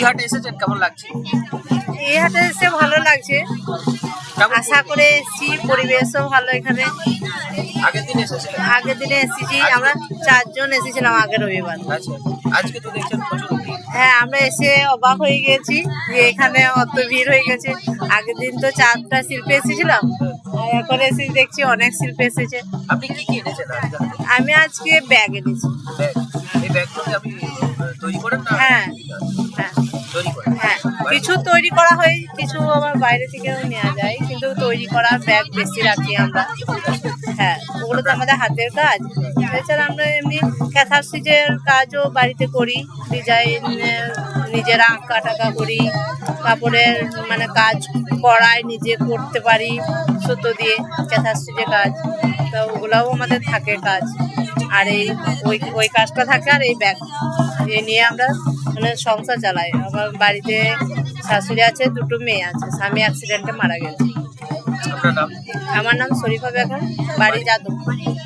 এই হাটে এসেছেন, কেমন লাগছে? এই হাটে এসে ভালো লাগছে, আশা করে এসেছি, পরিবেশও ভালো এখানে। আগের দিন এসেছিলেন? আগের দিনে এসেছি আমরা 4 জন এসেছিলাম আগের রবিবার। আচ্ছা, আজকে তো দেখছেন প্রচুর ভিড়। হ্যাঁ, আমরা এসে অবাক হয়ে গেছি যে এখানে অত ভিড় হয়ে গেছে। আগের দিন তো 4টা শিল্পী এসেছিলাম, আর এখন এসে দেখছি অনেক শিল্পী এসেছে। আপনি কি কি এনেছেন আজকে? আমি আজকে ব্যাগ এনেছি। ব্যাগ। এই ব্যাগগুলো কি আপনি তৈরি করেন না? হ্যাঁ হ্যাঁ তৈরি করেন? হ্যাঁ, কিছু তৈরি করা হয়, কিছু আবার বাইরে থেকেও নেওয়া যায়, কিন্তু তৈরি করা ব্যাগ বেশি রাখি আমরা। হ্যাঁ, ওগুলো তো আমাদের হাতের কাজ। এছাড়া আমরা এমনি ক্যাথারসিজের কাজও বাড়িতে করি, ডিজাইন নিজেরা আঁকা টাকা করি, কাপড়ের মানে কাজ করায় নিজে করতে পারি সুতো দিয়ে, ক্যাথারসিজের কাজ। তো ওগুলাও আমাদের থাকে কাজ। আর এই ওই কাজটা থাকে, আর এই ব্যাগ এ নিয়ে আমরা মানে সংসার চালাই। আমার বাড়িতে শাশুড়ি আছে, 2টো মেয়ে আছে, স্বামী অ্যাক্সিডেন্টে মারা গেছে। আপনার নাম? আমার নাম শরীফা বেগম, বাড়ি যাদব।